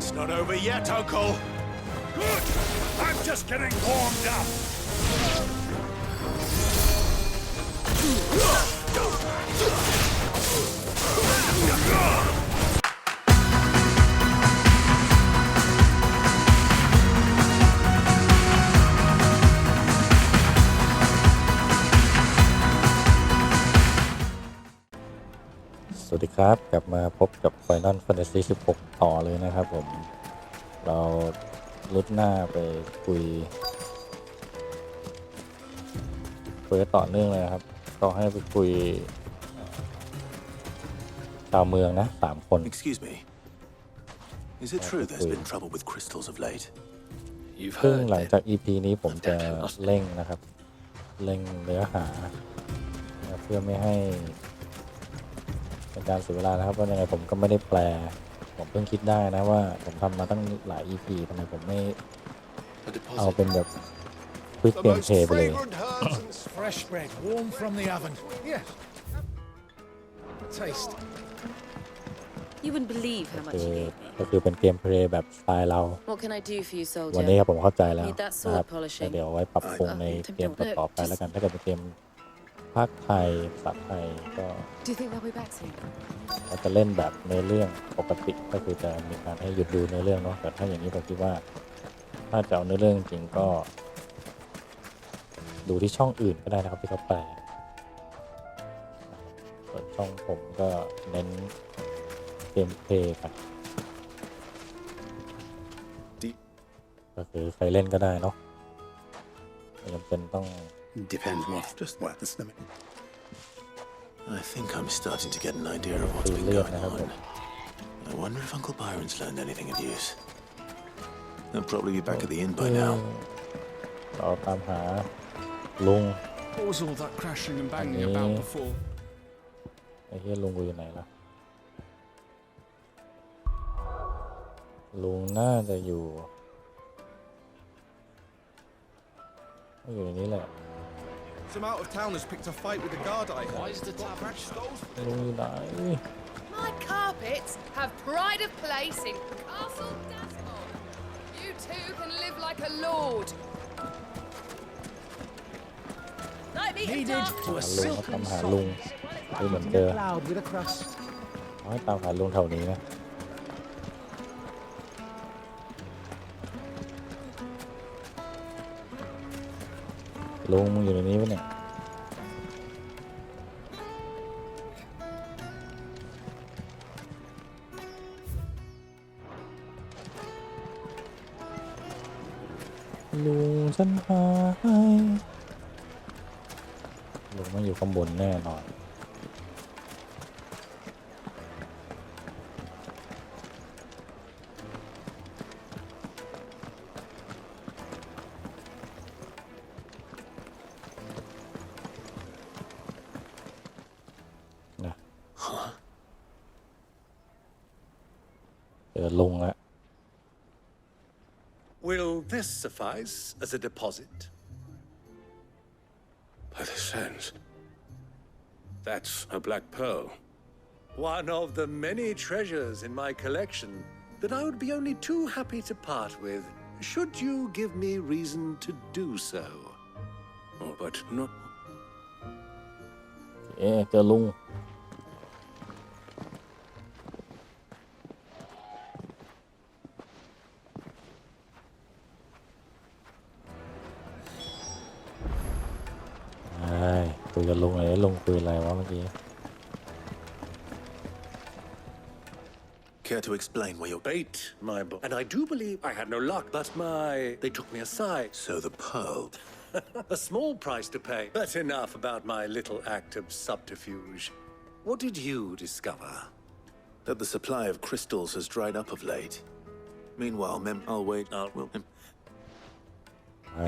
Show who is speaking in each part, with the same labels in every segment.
Speaker 1: It's not over yet, Uncle. Good. I'm just getting warmed up.
Speaker 2: สวัสดีครับกลับมาพบกับ Final Fantasy XVI ต่อเลยนะครับผมเราลุดหน้าไปคุยต่อเนื่องเลยครับก็ให้ไปคุยชาวเมืองนะ3 คน
Speaker 1: Excuse me. Is it true there's been trouble with crystals of late?
Speaker 2: ซึ่งหลังจาก EP นี้ผมจะเร่งนะครับเร่งเนื้อหาเพื่อไม่ให้เป็นการเสียเวลานะครับเพราะยังไงผมก็ไม่ได้แปลผมเพิ่งคิดได้นะว่าผมทำมาตั้งหลาย EP ทำไมผมไม่เอาเป็นแบบควิกเกมเพลย์ไปเลย
Speaker 3: Fresh bread, warm from the oven. Yes. Taste.
Speaker 4: You wouldn't believe how much you gave me.
Speaker 2: ก็คือเป็นเกมเพลย์แบบสไตล์เรา
Speaker 4: What can I do for you, soldier?
Speaker 2: วันนี้ครับผมเข้าใจแล้ว
Speaker 4: Need that
Speaker 2: นะ
Speaker 4: sword
Speaker 2: ครับ
Speaker 4: polishing.
Speaker 2: เดี๋ยวไว้ปรับปรุงในเกมต่อไปแล้วกันถ้าเกิดเป็นเกมภาคไทยภาษาไทยก็
Speaker 4: Do you think they'll be back soon?
Speaker 2: เราจะเล่นแบบเนื้อเรื่องปกติก็คือจะมีการให้หยุดดูเนื้อเรื่องเนาะแต่ถ้าอย่างนี้ผมคิดว่าถ้าจะเอาเนื้อเรื่องจริงก็ดูที่ช่องอื่นก็ได้นะครับที่เขาแปลส่วนช่องผมก็เน้นเกมเพลย์กันก็คือใครเล่นก็ได้เนาะไม่จำเป็นต้อง
Speaker 1: Depends what. Just what? I think I'm starting to get an idea of what's been going on. I wonder if Uncle Byron's learned anything of use. They'll probably be back at the inn by now.
Speaker 2: เราตามหาลุง
Speaker 3: What was all that crashing and banging about before?
Speaker 2: ไอ้เหี้ยลุงกูอยู่ไหนล่ะลุงน่าจะอยู่ในนี้แหละ
Speaker 5: Some out-of-towners picked a fight with the guard I had.
Speaker 3: Why is the tavern closed?
Speaker 2: ลุงอยู่ไหน
Speaker 6: My carpets have pride of place in Castle Dashmore. You two can live like a lord. Night meet and
Speaker 3: Needed
Speaker 6: dance.
Speaker 3: to a
Speaker 2: ลุงเขา
Speaker 3: silken
Speaker 2: ตามหา
Speaker 3: soul.
Speaker 2: ลุงดูเหมือนเจอ
Speaker 3: Cloud with a crust.
Speaker 2: เขาให้ตามหาลุงแถวนี้นะลุงมึงอยู่ในนี้ปะเนี่ยลุงฉันหายลุงไม่อยู่ข้างบนแน่นอนลุงละ
Speaker 7: Will this suffice as a deposit?
Speaker 1: By the sands.
Speaker 7: That's a black pearl. One of the many treasures in my collection that I would be only too happy to part with, should you give me reason to do so.
Speaker 1: Oh, but not.
Speaker 2: เจอลุงคุยกับลุงเลยลุงคุยอะไรวะเมื่อกี้
Speaker 1: Care to explain where you're
Speaker 7: Bait, my boy. And I do believe I had no luck, but they took me aside.
Speaker 1: So the pearl.
Speaker 7: A small price to pay, but enough about my little act of subterfuge. What did you discover?
Speaker 1: That the supply of crystals has dried up of late. Meanwhile, I'll wait.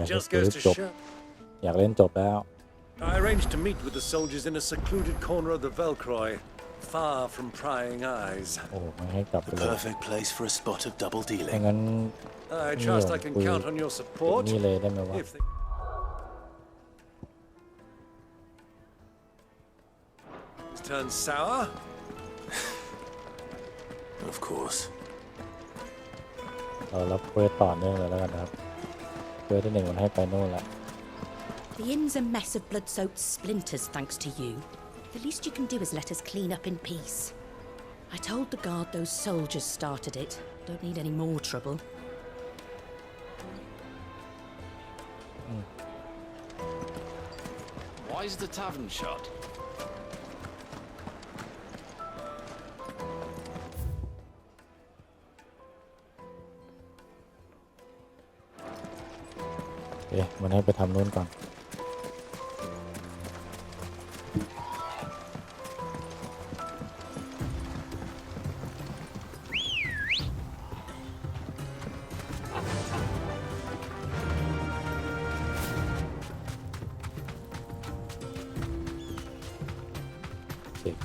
Speaker 7: It just goes to show.
Speaker 2: อยากเล่นจบแล้ว
Speaker 7: I arranged to meet with the soldiers in a secluded corner of the Velcroy, far from prying eyes.
Speaker 2: โอ้ไม่ให้กลับไปเลย
Speaker 1: Perfect place for a spot of double
Speaker 2: ไม่
Speaker 1: dealing.
Speaker 2: งั้น
Speaker 7: I trust I can count on your support.
Speaker 2: นี่เลยได้ไหมวะ
Speaker 7: If they... It's turned sour.
Speaker 1: Of course.
Speaker 2: เรารับเควสต่อเนื่องเลยแล้วกันนะครับเควสที่1มันให้ไปโน่นละ
Speaker 8: The inn's a mess of blood-soaked splinters thanks to you. The least you can do is let us clean up in peace. I told the guard those soldiers started it. Don't need any more trouble.
Speaker 9: Why is the tavern shut?
Speaker 2: Okay, มันให้ไปทำนู่นก่อน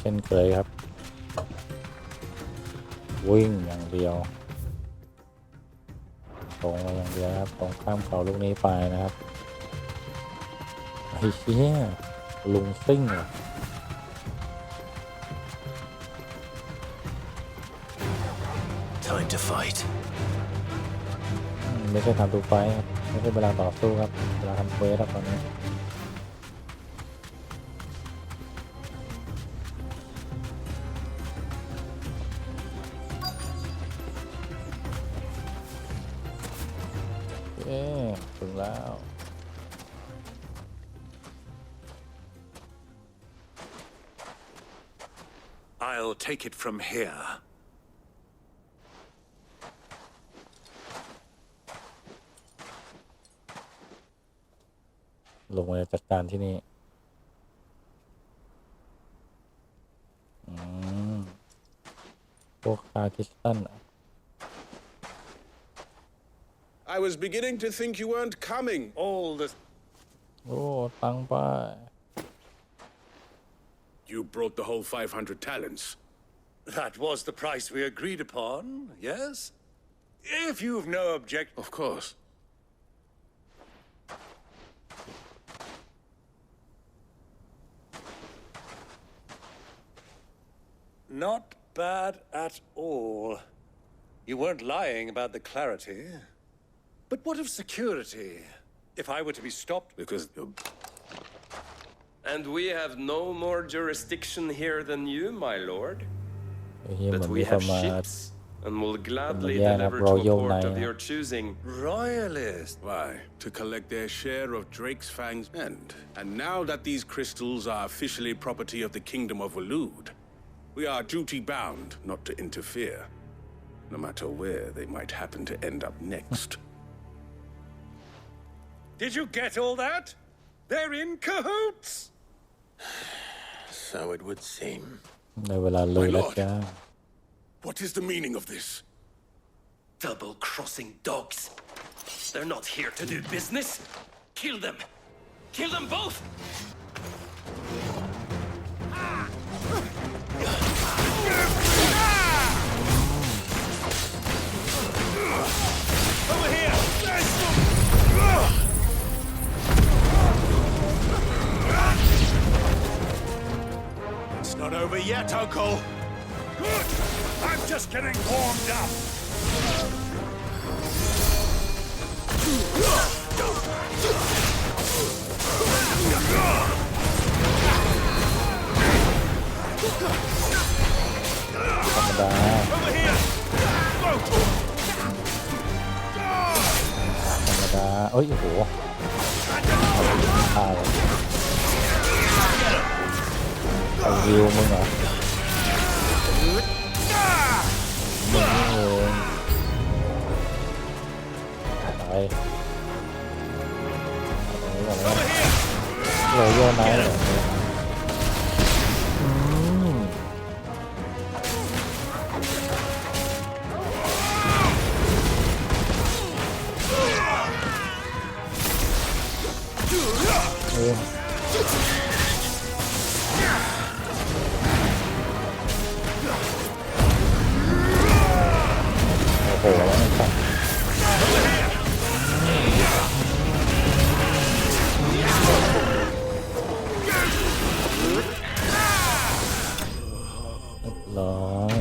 Speaker 2: เช่นเคยครับวิ่งอย่างเดียวตรงมาอย่างเดียวครับตรงข้ามเขาลูกนี้ไปนะครับไอ้เหี้ยลุงซิ่งเหรอ
Speaker 1: Time to fight.
Speaker 2: ไม่ใช่ทำตูไฟครับไม่ใช่เวลาต่อสู้ครับเวลาทำเควสครับตอนนี้ถึงแล้ว
Speaker 7: I'll take it from here.
Speaker 2: ลงมาจัดการที่นี่พวกคาคิสตัน
Speaker 5: I was beginning to think you weren't coming.
Speaker 7: All the...
Speaker 2: โอ้ตังไป
Speaker 10: You brought the whole 500 talents.
Speaker 7: That was the price we agreed upon, yes? If you've no object...
Speaker 10: Of course.
Speaker 7: Not bad at all. You weren't lying about the clarity. But what of security? If I were to be stopped...
Speaker 10: Because you're...
Speaker 9: And we have no more jurisdiction here than you, my lord.
Speaker 2: ไอ้เหี้ยเหมื
Speaker 9: But
Speaker 2: อน
Speaker 9: we
Speaker 2: มีคน
Speaker 9: have
Speaker 2: มา
Speaker 9: ships and will gladly
Speaker 2: Yeah,
Speaker 9: deliver to a
Speaker 2: Royal
Speaker 9: port of
Speaker 2: Knight.
Speaker 9: your choosing.
Speaker 7: Royalist.
Speaker 10: Why? To collect their share of Drake's fangs and now that these crystals are officially property of the Kingdom of Waloed, we are duty-bound not to interfere, no matter where they might happen to end up next.
Speaker 7: Did you get all that? They're in cahoots!
Speaker 1: So it would seem.
Speaker 2: ในเวลาเลยแล้วจ้า
Speaker 10: What is the meaning of this?
Speaker 9: Double-crossing dogs. They're not here to do business. Kill them. Kill them both!
Speaker 3: Over here!
Speaker 1: It's not over yet, Uncle.
Speaker 3: Good! I'm just getting warmed up.
Speaker 2: ธรรมดา
Speaker 3: Over here! Go!
Speaker 2: ธรรมดาเอ้ยโอ้โหตายไอ้วิวมึงเหรอมึงนี่เองตายเหลือโยนไหนเหรอโอ้โหแล้วมันตัดร้อย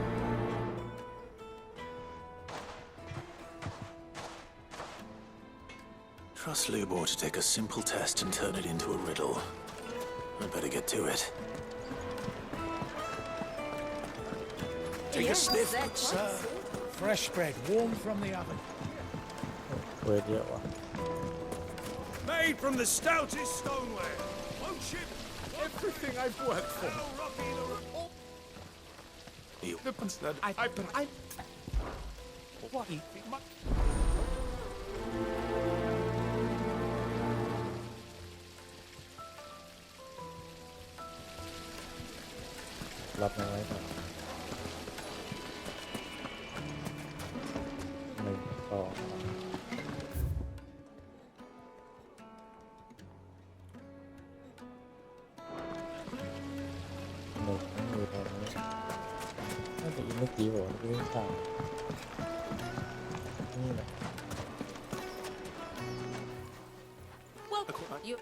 Speaker 1: Trust Lubor to take a simple test and turn it into a riddle. I'd better get to it.
Speaker 3: Take a sniff, good sir. Fresh bread, warm from the oven.
Speaker 2: เวทเยอะว่ะ
Speaker 5: Made from the stoutest stoneware. One ship, everything I've worked for.
Speaker 1: You.
Speaker 5: I. What?
Speaker 2: รับมันไว้ก่อน1 2 3 1อยู่ตรงนี้น่าจะอีกเมื่อกี้บอกว่าวิ่งผ่านนี่แหละ
Speaker 4: Well, you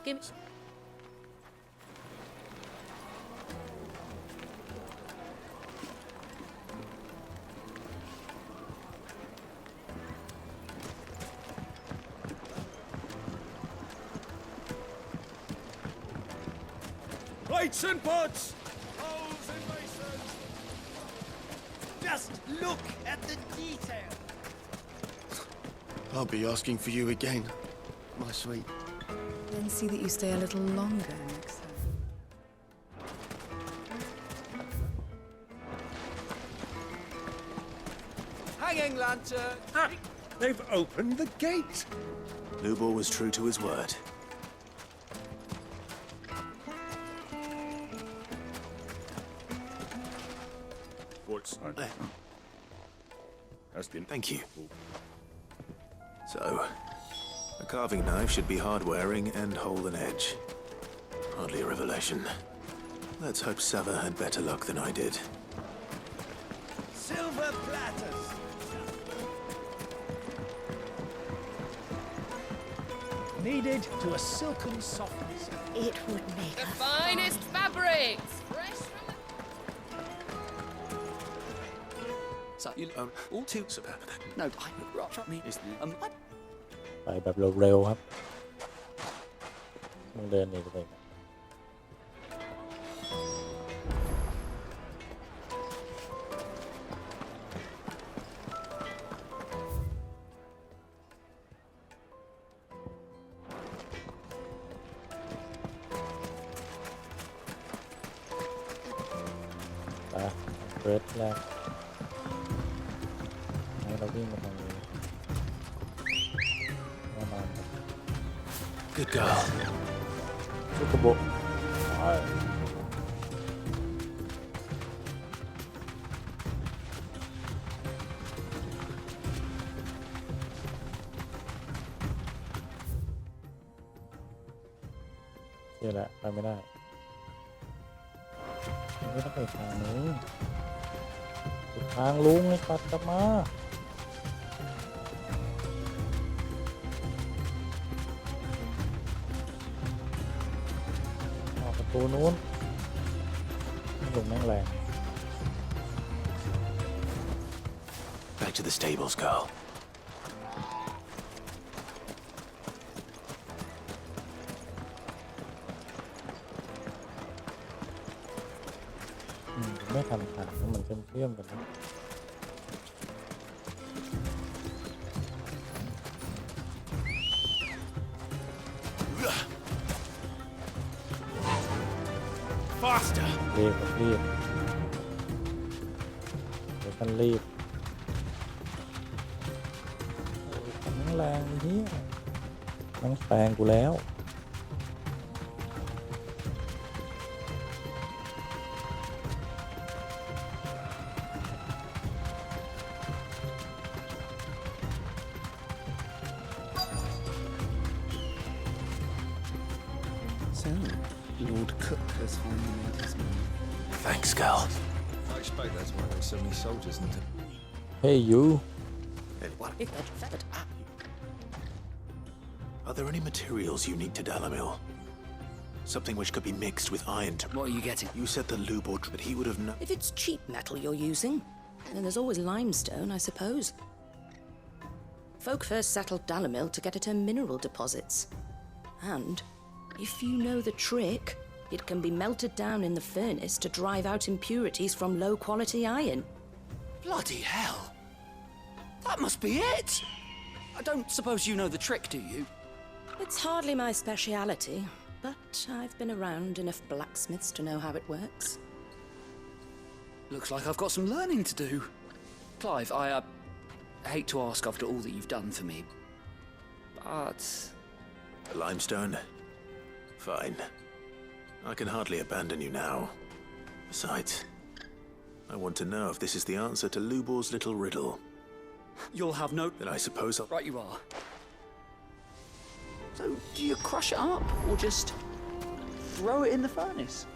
Speaker 4: give me.
Speaker 5: Plates and pots! Bowls and basins!
Speaker 11: Just look at the detail!
Speaker 12: I'll be asking for you again, my sweet.
Speaker 13: Then see that you stay a little longer next time.
Speaker 5: Hanging lantern!
Speaker 7: Ah, they've opened the gate!
Speaker 1: Lubor was true to his word. Thank you. So, a carving knife should be hard-wearing and hold an edge. Hardly a revelation. Let's hope Sava had better luck than I did.
Speaker 11: Silver platters!
Speaker 3: Kneaded to a silken softness.
Speaker 8: It would make
Speaker 6: The finest fabrics! Fresh from the...
Speaker 14: So you
Speaker 1: All too superb.
Speaker 14: no, trust me.
Speaker 2: ไปแบบเร็วๆครับมึงเดินหนีไปไปเฟิร์สแรกให้เราวิ่งมาทางนี้ประมาณ
Speaker 1: Good girl.
Speaker 2: ชุกโบะนี่แหละไปไม่ได้ไม่ต้องไปทางนู้นทางลุงให้ตัดกลับมาประตูนู้นลุงแม่งแรง
Speaker 1: Back to the stables, girl.
Speaker 2: ไม่ทันทางมันเชื่อมกันนะ
Speaker 1: Faster!
Speaker 2: รีบเดี๋ยวฉันรีบโอ้ยมันแรงนี่มันแซงกูแล้ว
Speaker 12: Lord Cook has finally made his move.
Speaker 1: Thanks, girl.
Speaker 5: I expect that's why there's so many soldiers, isn't it?
Speaker 2: Hey you
Speaker 1: Are there any materials unique to Dalamil? Something which could be mixed with iron to...
Speaker 14: What are you getting?
Speaker 1: You said the Lubor, but he would have known...
Speaker 8: If it's cheap metal you're using, then there's always limestone, I suppose. Folk first settled Dalamil to get at her mineral deposits. And, if you know the trick, it can be melted down in the furnace to drive out impurities from low-quality iron.
Speaker 14: Bloody hell! That must be it! I don't suppose you know the trick, do you?
Speaker 8: It's hardly my speciality, but I've been around enough blacksmiths to know how it works.
Speaker 14: Looks like I've got some learning to do. Clive, I hate to ask after all that you've done for me, but...
Speaker 1: The limestone? Fine. I can hardly abandon you now. Besides, I want to know if this is the answer to Lubor's little riddle.
Speaker 14: You'll have no...
Speaker 1: Then I suppose I'll...
Speaker 14: Right you are. So, do you crush it up, or just throw it in the furnace?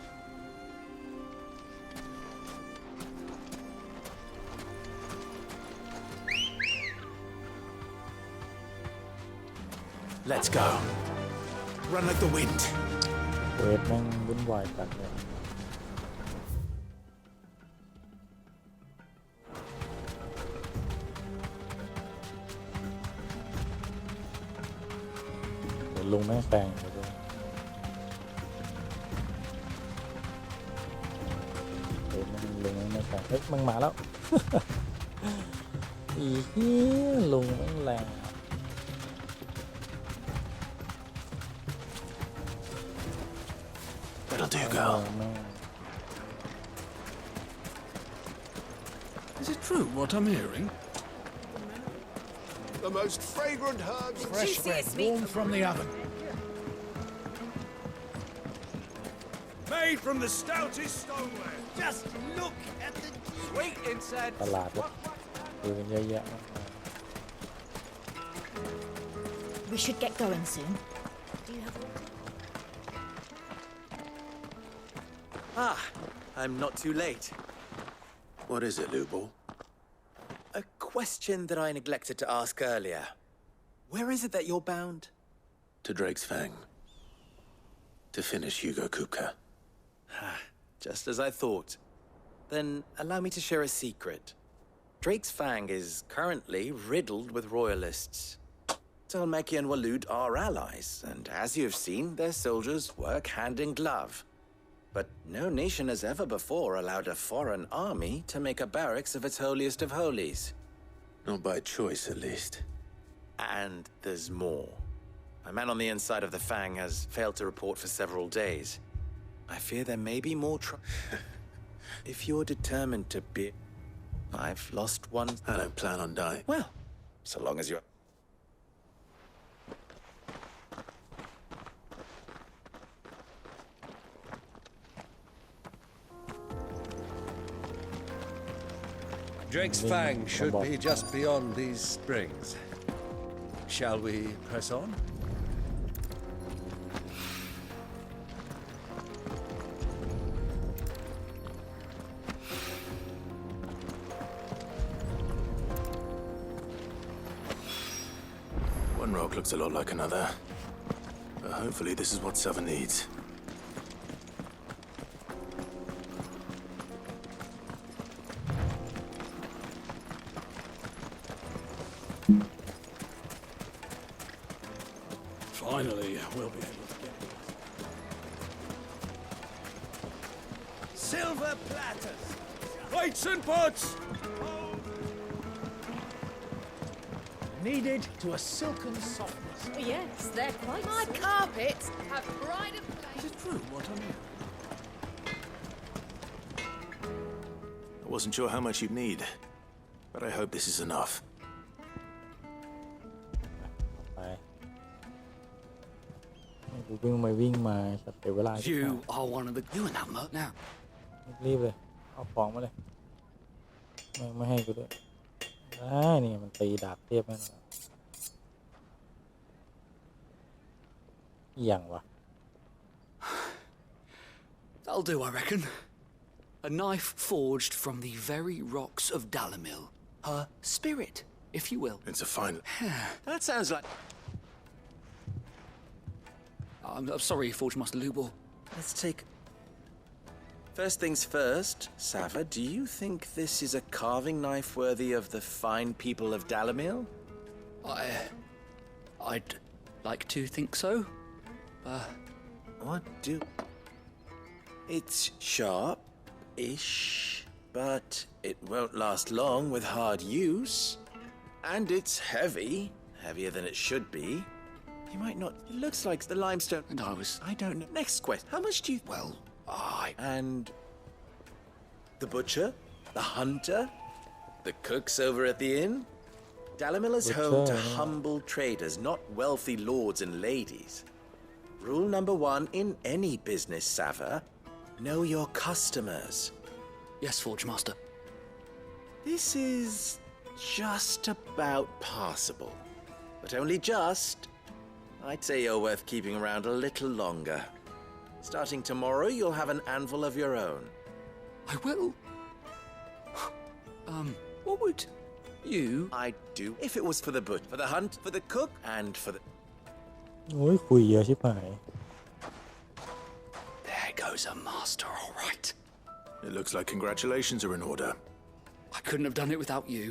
Speaker 1: Let's go. Run like the wind.
Speaker 2: เวทแม่งวุ่นวายกันเลยเดี๋ยวลุงแม่งแปลงไปด้วยเฮ้ยลุงแม่งไม่แปลงเฮ้ยมึงมาแล้ว อีเหี้ยลุงแม่งแรง
Speaker 1: That'll do, girl.
Speaker 3: Is it true what I'm hearing?
Speaker 5: The most fragrant herbs.
Speaker 3: Fresh bread, warm from the oven.
Speaker 5: Made from the stoutest stoneware.
Speaker 11: Just look at the
Speaker 5: Sweet inside.
Speaker 2: ตลาดเลยดูกันเยอะแยะ
Speaker 15: We should get going soon. Do you have...
Speaker 16: Ah, I'm not too late.
Speaker 1: What is it, Lubor?
Speaker 16: A question that I neglected to ask earlier. Where is it that you're bound?
Speaker 1: To Drake's Fang. To finish Hugo Kupka.
Speaker 16: Just as I thought. Then allow me to share a secret. Drake's Fang is currently riddled with royalists. Talmeki and Waloed are allies, and as you have seen, their soldiers work hand in glove. But no nation has ever before allowed a foreign army to make a barracks of its holiest of holies.
Speaker 1: Not by choice, at least.
Speaker 16: And there's more. A man on the inside of the Fang has failed to report for several days. I fear there may be more If you're determined to be... I've lost one...
Speaker 1: I don't plan on dying.
Speaker 16: Well, so long as you...
Speaker 7: Drake's Fang should be just beyond these springs. Shall we press on?
Speaker 1: One rock looks a lot like another. But hopefully this is what Sava needs.
Speaker 3: Finally, we'll be able to get it.
Speaker 11: silver platters.
Speaker 5: Plates and pots.
Speaker 3: Kneaded to a silken softness.
Speaker 6: Oh, yes, they're quite. My carpets have pride of place.
Speaker 3: Is it true what I mean?
Speaker 1: I wasn't sure how much you'd need, but I hope this is enough.
Speaker 2: ไปกูวิ่งมาสัตว์เสียเวลา
Speaker 14: You are one of the... You and that mutt now.
Speaker 2: รีบเลยเอาของมาเลยไม่ให้กูด้วยนี่มันตีดาบเทียบแม่งอย่างวะ
Speaker 14: That'll do, I reckon. A knife forged from the very rocks of Dalamil. Her spirit, if you will.
Speaker 1: It's a fine...
Speaker 16: That sounds like...
Speaker 14: I'm sorry, Forge Master Lubor.
Speaker 16: Let's take... First things first, Sava, do you think this is a carving knife worthy of the fine people of Dalamil?
Speaker 14: I'd like to think so.
Speaker 16: What do... It's sharp-ish, but it won't last long with hard use. And it's heavy. Heavier than it should be. You might not... It looks like the limestone...
Speaker 14: And
Speaker 16: I don't know. Next question. How much do you...
Speaker 14: Well,
Speaker 16: And... The butcher? The hunter? The cooks over at the inn? Dalamil is home to humble traders, not wealthy lords and ladies. Rule number 1 in any business, Sava. Know your customers.
Speaker 14: Yes, Forge Master.
Speaker 16: This is just about passable. But only just. I'd say you're worth keeping around a little longer. Starting tomorrow, you'll have an anvil of your own.
Speaker 14: I will. What would you...
Speaker 16: I'd do if it was for the butcher, for the hunt, for the cook, and for the...
Speaker 2: โอ้ยคุยเยอะชิบหาย
Speaker 14: There goes a master, all right.
Speaker 1: It looks like congratulations are in order.
Speaker 14: I couldn't have done it without you.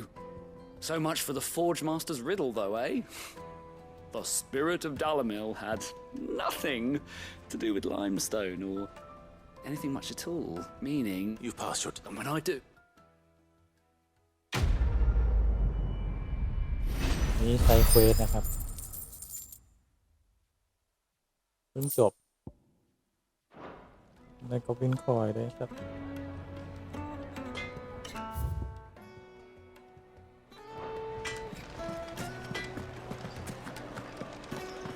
Speaker 14: So much for the Forge Master's riddle, though, eh? The spirit of Dalamil had nothing to do with limestone or anything much at all, meaning...
Speaker 1: You've passed your...
Speaker 14: And when I do...
Speaker 2: นี่ใช้เควสนะครับเพิ่งจบได้ก็วินคอยได้ครับ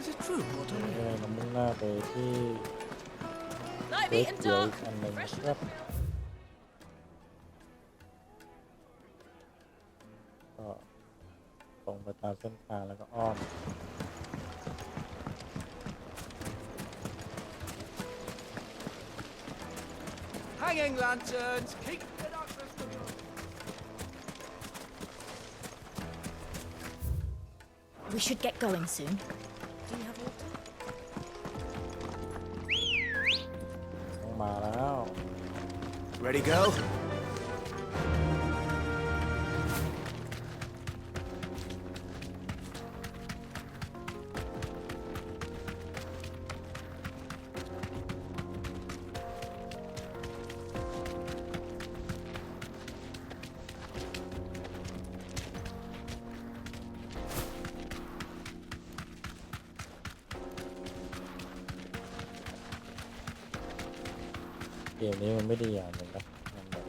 Speaker 3: Is it true what I
Speaker 2: ได้น้ำมุ่งหน้าไปที่เควสเกียร์อีกอันหนึ่งครับก็ตรงไปตามเส้นทางแล้วก็อ้อม
Speaker 3: Hanging lanterns, keep it up, Mr.
Speaker 15: We should get going soon.
Speaker 8: Do you have water?
Speaker 2: ต้องมาแล้ว
Speaker 1: Ready, go?
Speaker 2: เกมนี้มันไม่ดีอย่างหนึ่งนะมันแบบ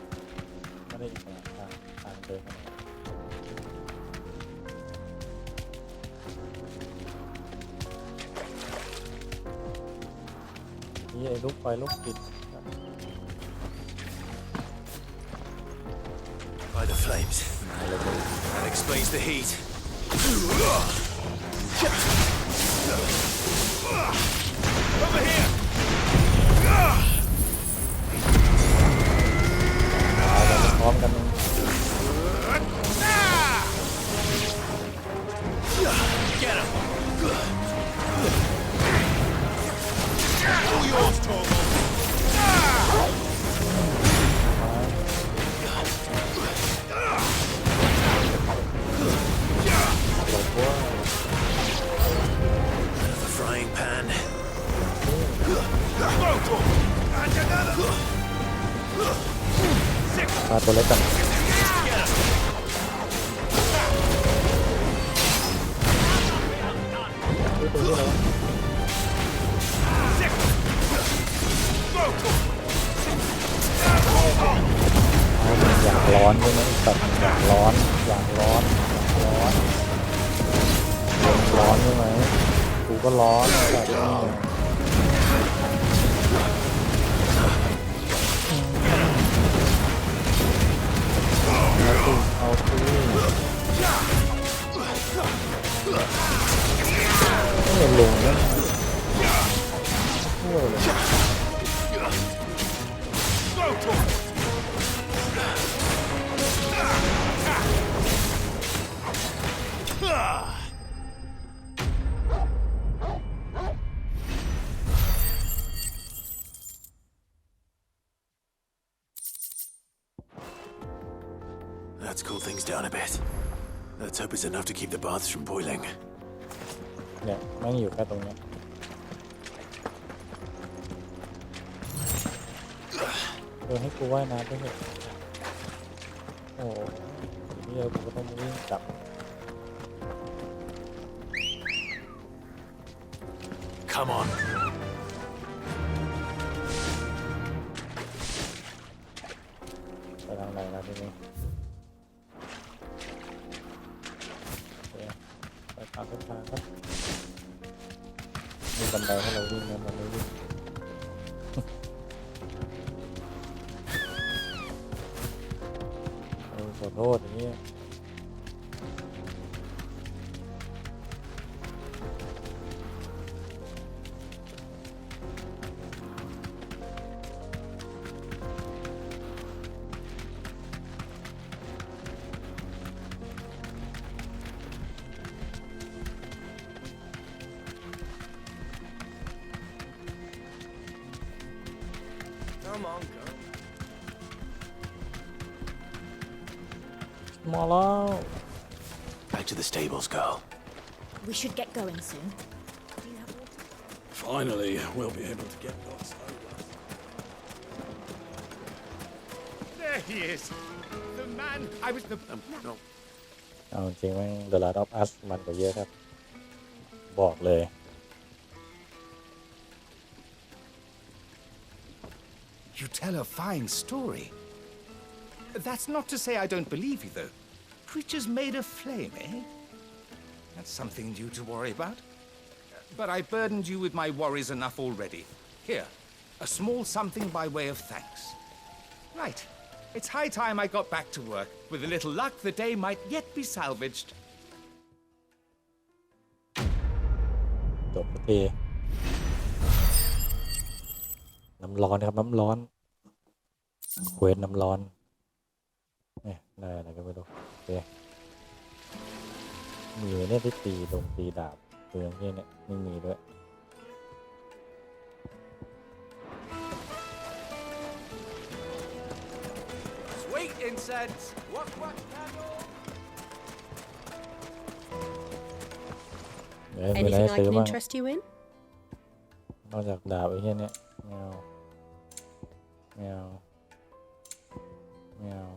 Speaker 2: ไม่ได้อิสระทางเดินขนาดนี่ไอ้ลูกไฟลูกติด
Speaker 1: By the flames. That explains the heat. Over here!
Speaker 2: พร้อมกัน
Speaker 1: Get him! All yours, Torvald! The frying pan. And another!
Speaker 2: มาตัวเล็กกันอยากร้อนใช่ไหมตัดอยากร้อนอยากร้อนอยากร้อนร้อนใช่ไหมกูก็ร้อนแบบนี้เอาสิไม่ลงนะโอ้ย
Speaker 1: Let's cool things down a bit. Let's hope it's enough to keep the baths from boiling.
Speaker 2: เนี่ยแม่งอยู่แค่ตรงนี้ให้กูว่ายน้ำไปเถอะโอ้ยกูก็ต้องวิ่งกลับ
Speaker 1: Come on.
Speaker 2: ไปทางไหนนะทีนี้ไปตามเส้นทางครับมีบันไดให้เราวิ่งนะมันไม่วิ่งขอโทษอย่างนี้มาแล้ว
Speaker 1: Back to the stables, girl.
Speaker 15: We should get going soon.
Speaker 5: Finally, we'll be able to get lost.
Speaker 3: There he is. The man I was the...
Speaker 1: No.
Speaker 2: เอาจริงแม่ง The Last of Us มันกว่าเยอะครับบอกเลย
Speaker 3: You tell a fine story. That's not to say I don't believe you, though. Creatures made of flame, eh? That's something new to worry about. But I burdened you with my worries enough already. Here, a small something by way of thanks. Right. It's high time I got back to work. With a little luck, the day might yet be salvaged.
Speaker 2: จบทีน้ำร้อนครับน้ำร้อนเควสน้ำร้อนเนี่ยได้อะไรก็ไม่รู้โอเคมีเนี่ยที่ตีดาบเรื่องนี้เนี่ยไม่มีด้วย
Speaker 5: Sweet incense. What candle?
Speaker 2: มีอะไร
Speaker 8: Anything I
Speaker 2: ซื้อ
Speaker 8: can
Speaker 2: บ้าง
Speaker 8: interest you in?
Speaker 2: นอกจากดาบไอ้เหี้ยเนี่ยแมว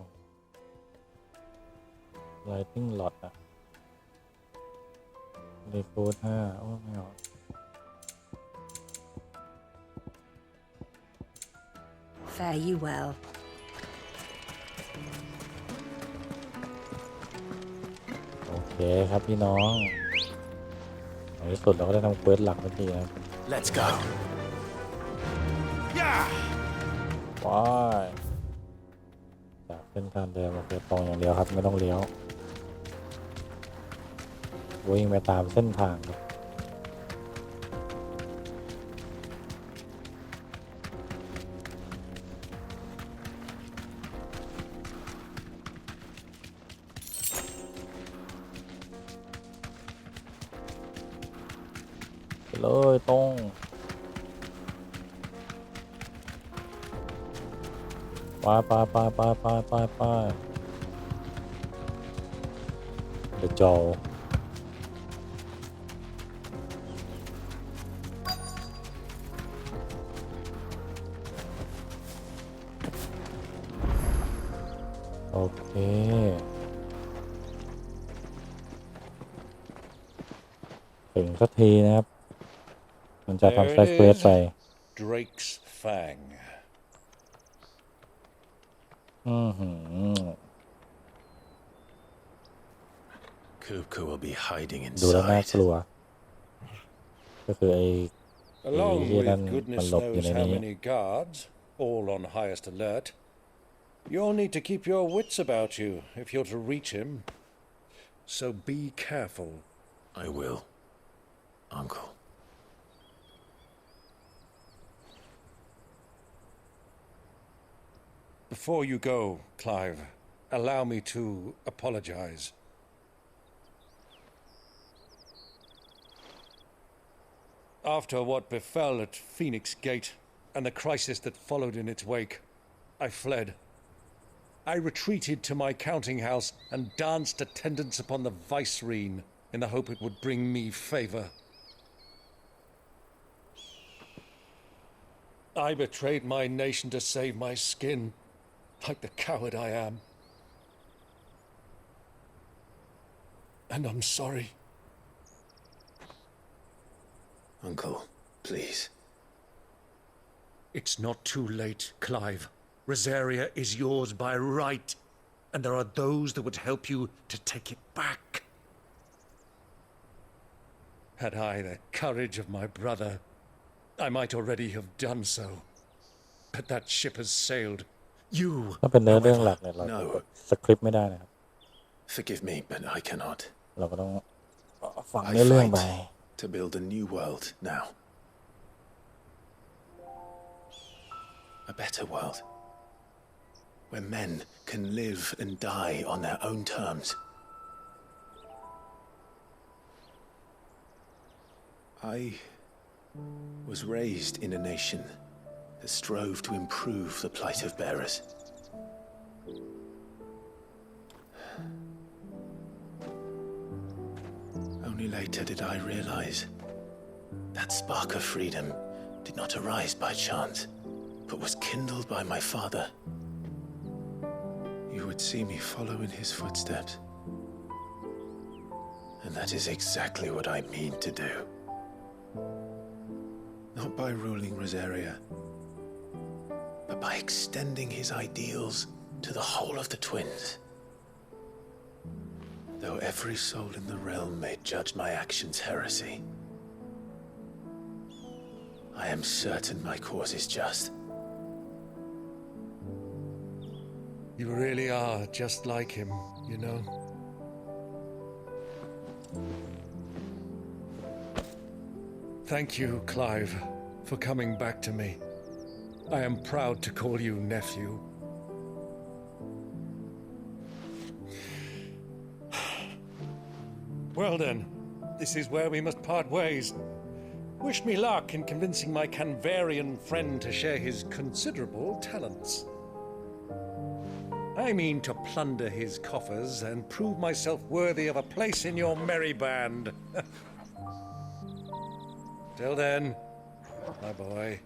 Speaker 2: ไลติ้งหลอดอะรีฟูด5โอ้ไม่เอา
Speaker 8: Fare you well.
Speaker 2: โอเคครับพี่น้องในที่สุดเราก็ได้ทำเควสหลักทันทีนะ
Speaker 1: Let's go.
Speaker 2: ว้ายจากเส้นทางเดิมโอเคตรงอย่างเดียวครับไม่ต้องเลี้ยววิ่งไปตามเส้นทางครับไปเลยตรงไปเดี๋ยวจอโอเคถึงสักทีนะครับมันจะทำไซเควสไป
Speaker 5: Drake's Fang.
Speaker 1: Kupka will be hiding
Speaker 2: ดูแล้วน่า
Speaker 1: inside.
Speaker 2: กลัวก็คือไอ้
Speaker 5: Along
Speaker 2: ที่นั่น
Speaker 5: with
Speaker 2: มัน
Speaker 5: goodness
Speaker 2: หลบอยู่
Speaker 5: knows
Speaker 2: ใน
Speaker 5: how
Speaker 2: นี้
Speaker 5: many guards, all on highest alert. You'll need to keep your wits about you if you're to reach him. So be careful.
Speaker 1: I will, Uncle.
Speaker 5: Before you go, Clive, allow me to apologize. After what befell at Phoenix Gate and the crisis that followed in its wake, I fled. I retreated to my counting house and danced attendance upon the vicereine in the hope it would bring me favor. I betrayed my nation to save my skin, like the coward I am. And I'm sorry.
Speaker 1: Uncle, please.
Speaker 5: It's not too late, Clive. Rosaria is yours by right, and there are those that would help you to take it back. Had I the courage of my brother, I might already have done so. But that ship has sailed. You,
Speaker 2: ถ้าเป็นเนื้อเรื่องหลักเนี่ยเรากดสคริปต์ไม่ได้นะครับ
Speaker 1: Forgive me, but I cannot.
Speaker 2: เราก็ต้องฟังเนื้อเรื่องไป
Speaker 1: To build a new world now. A better world. Where men can live and die on their own terms. I was raised in a nation that strove to improve the plight of bearers. Only later did I realize that spark of freedom did not arise by chance, but was kindled by my father. You would see me follow in his footsteps. And that is exactly what I mean to do. Not by ruling Rosaria, but by extending his ideals to the whole of the twins. Though every soul in the realm may judge my actions heresy, I am certain my cause is just.
Speaker 5: You really are just like him, you know. Thank you, Clive, for coming back to me. I am proud to call you nephew. Well then, this is where we must part ways. Wish me luck in convincing my Canvarian friend to share his considerable talents. I mean to plunder his coffers and prove myself worthy of a place in your merry band. Till then, my boy.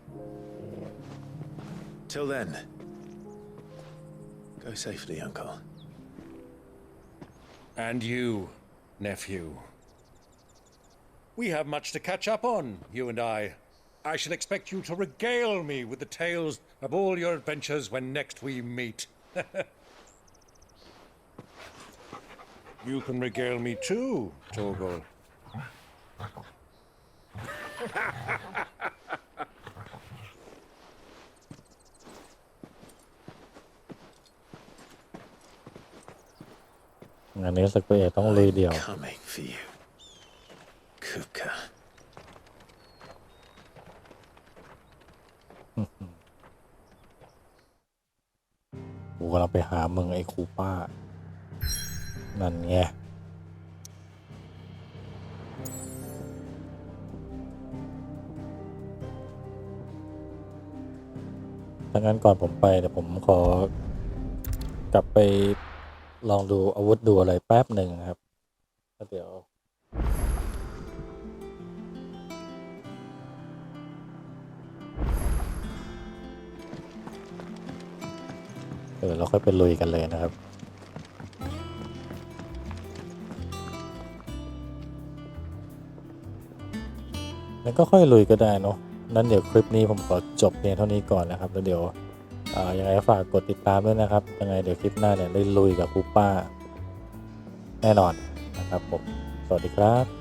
Speaker 1: Till then, go safely, Uncle.
Speaker 5: And you, nephew. We have much to catch up on, you and I. I shall expect you to regale me with the tales of all your adventures when next we meet. You can regale me too, Torgal.
Speaker 2: งานนี้สักเอกต้องลุยเดี่ยว
Speaker 1: Coming for you, Kupka.
Speaker 2: กูกำลังไปหามึงไอ้คูป้านั่นไงถ้างั้นก่อนผมไปเดี๋ยวผมขอกลับไปลองดูอาวุธดูอะไรแป๊บหนึ่งครับแล้วเดี๋ยวเราค่อยไปลุยกันเลยนะครับแล้วก็ค่อยลุยก็ได้เนาะนั้นเดี๋ยวคลิปนี้ผมขอจบเพียงเท่านี้ก่อนนะครับแล้วเดี๋ยวยังไงฝากกดติดตามด้วยนะครับยังไงเดี๋ยวคลิปหน้าเนี่ยได้ลุยกับคูป้าแน่นอนนะครับผมสวัสดีครับ